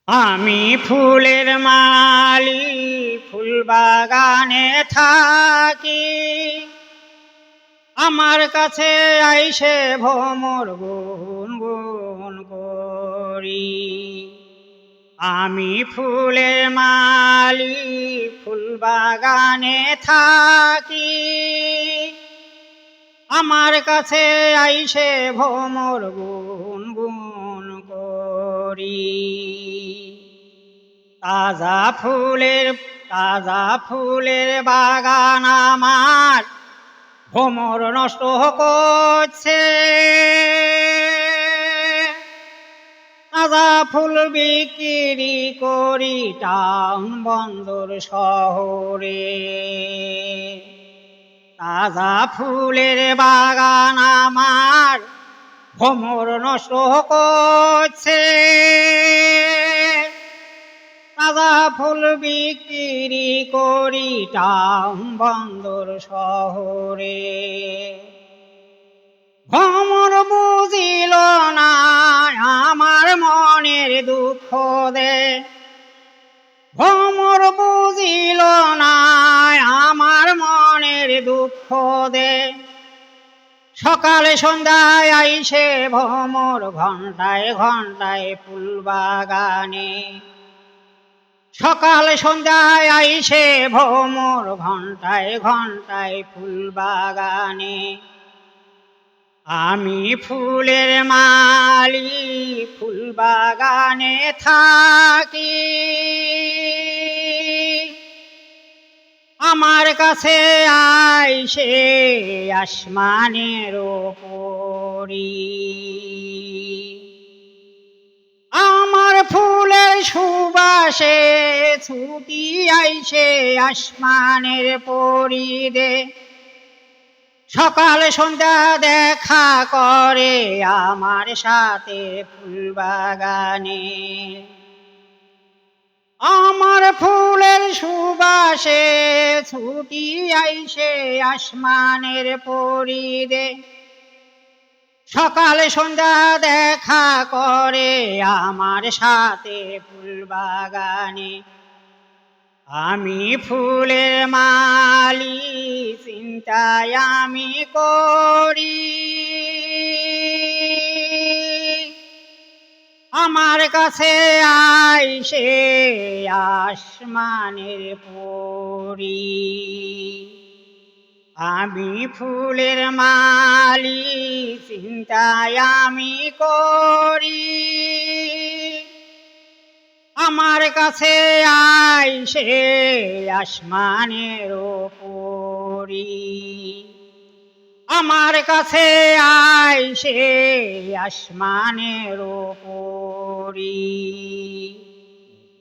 আমি ফুলের মালি, ফুল বাগানে থাকি। আমার কাছে আইসে ভ্রমর গুনগুন করি। আমি ফুলের মালি, ফুল বাগানে থাকি। আমার কাছে আইসে ভ্রমর গুনগুন করি। তাজা ফুলের বাগান আমার ভ্রমর নষ্ট করছে। তাজা ফুল বিক্রি করি টাউন বন্দর শহরে। তাজা ফুলের বাগান আমার ভ্রমর নষ্ট করছে। তাজা ফুল বিক্রি করি টাউন বন্দর শহরে। ভ্রমর বুঝিল না আমার মনের দুঃখ দে। ভ্রমর বুঝিল না আমার মনের দুঃখ দে। সকালে সন্ধ্যায় আইসে ভ্রমর ঘন্টায় ঘন্টায় ফুল বাগানে। সকাল সন্ধ্যায় আইসে ভ্রমর ঘন্টায় ঘন্টায় ফুল বাগানে। আমি ফুলের মালি, ফুল বাগানে থাকি। আমার কাছে আইসে আসমানের উপরি। আমার ফুলের সুবাসে ছুটি আইসে আসমানের পরিদে। সকাল সন্ধ্যা দেখা করে আমার সাথে ফুল বাগানে। আমার ফুলের সুবাসে ছুটি আইসে আসমানের পরিদে। সকাল সন্ধ্যা দেখা করে আমার সাথে ফুল বাগানে। আমি ফুলের মালি, চিন্তায় আমি করি। আমার কাছে আইসে আসমানের পরি। আমি ফুলের মালি, চিন্তায় আমি করি। আমার কাছে আইসে আসমানের উপরি। আমার কাছে আইসে আসমানের উপরি।